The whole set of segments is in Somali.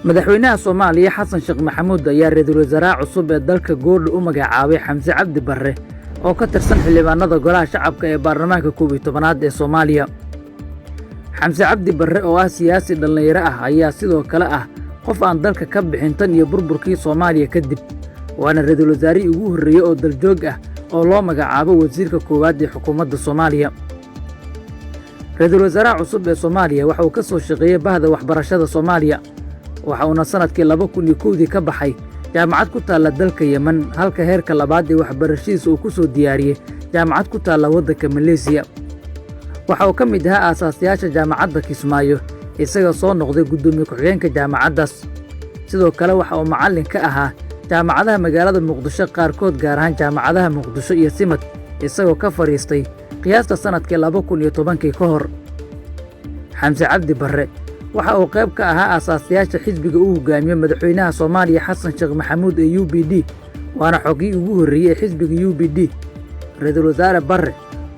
madaxweynaha Soomaaliya Xasan Sheekh Maxamuud ayaa ra'iisul wasaaraha cusub ee dalka Goordho u magacaabay Xamse Cabdi Barre oo ka tirsan xildhibaanada golaha shacabka ee baarlamaanka 11aad ee Soomaaliya. Xamse Cabdi Barre oo ah siyaasi dhalinyaro ah ayaa sidoo kale ah qof aan dalka ka bixin tan iyo burburkii Soomaaliya kadib, waana ra'iisul wasaarihii ugu horreeyay oo daljoog ah oo loo magacaabo wasiirka koowaad ee xukuumadda Soomaaliya. ra'iisul wasaaraha cusub ee Soomaaliya waxa uu ka soo shaqeeyay bahda waxbarashada Soomaaliya, waxa uuna sanadkii 2001 ka baxay jaamacad ku taalla dalka Yemen, halka heerka labaad ee waxbarashadiisa uu ku soo diyaariyay jaamacad ku taalla waddanka Malaysia. waxa uu ka mid ahaa aasaasiyaasha jaamacadda Kismaayo, isagoo soo noqday guddoomiye ku-xigeenka jaamacaddaas. sidoo kale waxa uu macallin ka ahaa jaamacadaha magaalada Muqdisho qaarkood, gaar ahaan jaamacadaha Muqdisho iyo Simad, isagoo ka fadhiistay qiyaasta sanadkii 2010 ka hor. Xamse Cabdi Barre waxa uu qayb ka ahaa aasaasiyaasha xisbiga uu hogaamiyo madaxweynaha Soomaaliya Xasan Sheekh Maxamuud ee UPD, waana xogii ugu horreeyay ee xisbiga UPD. ra'iisul wasaare Barre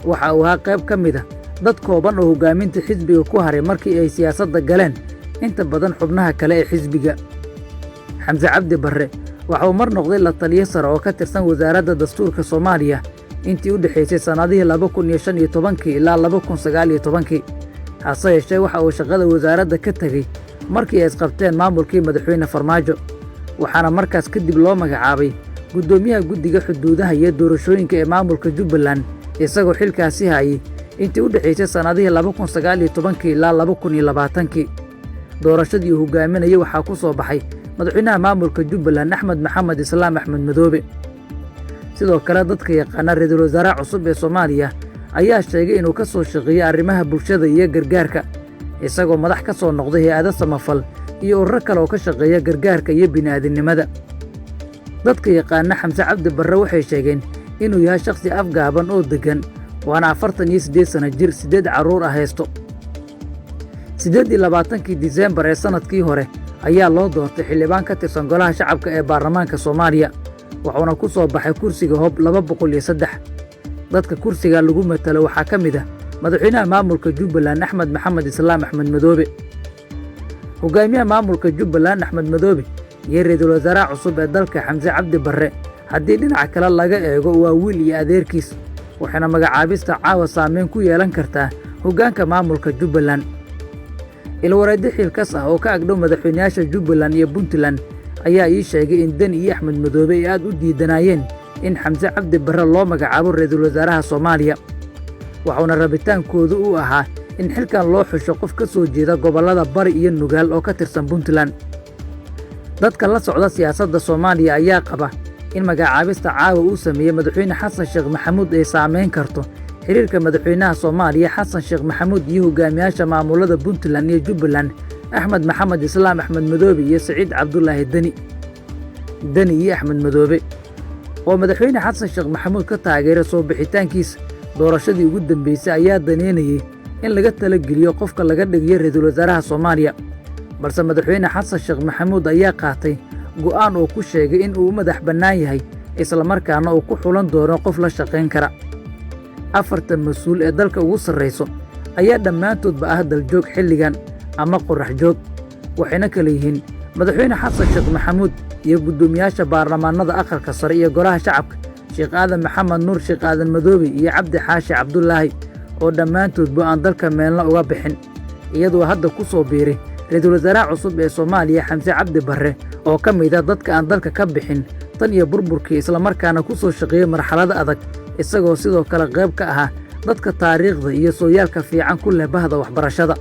waxa uu ahaa qayb ka mid ah dad kooban oo hogaaminta xisbiga ku haray markii ay siyaasadda galeen inta badan xubnaha kale ee xisbiga. Xamse Cabdi Barre waxa uu mar noqday la taliye sare oo ka tirsan wasaaradda dastuurka Soomaaliya intii u dhaxaysay sanadihii 2015 ilaa 2019. hase yeeshee waxa uu shaqada wasaaradda ka tegey markii ay isqabteen maamulkii madaxweyne Farmaajo, waxaana markaas kadib loo magacaabay guddoomiyaha guddiga xuduudaha iyo doorashooyinka ee maamulka Jubbaland, isagoo xilkaasi hayay intii u dhaxaysay sanadihii 2019 ilaa 2020. doorashadii uu hogaaminayay waxaa ku soo baxay madaxweynaha maamulka Jubbaland Axmed Maxamed Islaam Axmed Madoobe. sidoo kale dadka yaqaana ra'iisul wasaaraha cusub ee Soomaaliya ayaa sheegay inuu ka soo shaqeeyay arrimaha bulshada iyo gargaarka, isagoo madax ka soo noqday hay'ado samafal iyo ururo kale oo ka shaqeeya gargaarka iyo bini'aadanimada. dadka yaqaana Xamse Cabdi Barre waxay sheegeen inuu yahay shakhsi afgaaban oo deggan, waana 48 sano jir, 8 carruur ah haysto. 28 Diseembar ee sanadkii hore ayaa loo doortay xildhibaan ka tirsan golaha shacabka ee baarlamaanka Soomaaliya, wuxuuna ku soo baxay kursiga Hoob 203. dadka kursiga lagu matalo waxaa ka mid ah madaxweynaha maamulka Jubbaland Axmed Maxamed Islaam Axmed Madoobe. hogaamiyaha maamulka Jubbaland Axmed Madoobe iyo ra'iisul wasaaraha cusub ee dalka Xamse Cabdi Barre haddii dhinaca kale laga eego waa wiil iyo adeerkiis, waxayna magacaabista caawa saameyn ku yeelan kartaa hoggaanka maamulka Jubbaland. ilwareedyo xilkas ah oo ka agdhow madaxweynayaasha Jubbaland iyo Puntland ayaa ii sheegay in Dani iyo Axmed Madoobe ay aad u diidanayeen in Xamse Cabdi Barre loo magacaabo ra'iisul wasaaraha Soomaaliya, waxaana rabitaankoodu u ahaa in xilkan loo xusho qof ka soo jeeda gobollada Bari iyo Nugaal oo ka tirsan Puntland. dadka la socda siyaasadda Soomaaliya ayaa qaba in magacaabista caawa uu sameeyey madaxweyne Xasan Sheekh Maxamuud ay saameyn karto xiriirka madaxweynaha Soomaaliya Xasan Sheekh Maxamuud iyo hogaamiyaasha maamulada Puntland iyo Jubbaland Axmed Maxamed Islaam Axmed Madoobe iyo Saciid Cabdullaahi Dani. Dani iyo Axmed Madoobe oo madaxweyne Xasan Sheekh Maxamuud ka taageeray soo bixitaankiisa doorashadii ugu dambeysay ayaa daneynayay in laga talageliyo qofka laga dhigayo ra'iisul wasaaraha Soomaaliya, balse madaxweyne Xasan Sheekh Maxamuud ayaa qaatay go'aan oo ku sheegay in uu madax bannaan yahay, isla markaana uu ku xulan doono qof la shaqayn kara. 4 mas'uul ee dalka ugu sarreyso ayaa dhammaantoodba ah daljoog xilligan ama qorax joog, waxayna kala yihiin madaxweyne Xasan Sheekh Maxamuud iyo guddoomiyaasha baarlamaanada aqalka sare iyo golaha shacabka Sheekh Aadan Maxamed Nuur, Sheekh Aadan Madoobe iyo Cabdi Xaashi Cabdullaahi, oo dhammaantoodba aan dalka meelna uga bixin, iyadoo hadda ku soo biiray ra'iisul wasaaraha cusub ee Soomaaliya Xamse Cabdi Barre oo ka mid ah dadka aan dalka ka bixin tan iyo burburkii, isla markaana ku soo shaqeeyay marxalado adag, isagoo sidoo kale qayb ka ahaa dadka taariikhda iyo sooyaalka fiican ku leh bahda waxbarashada.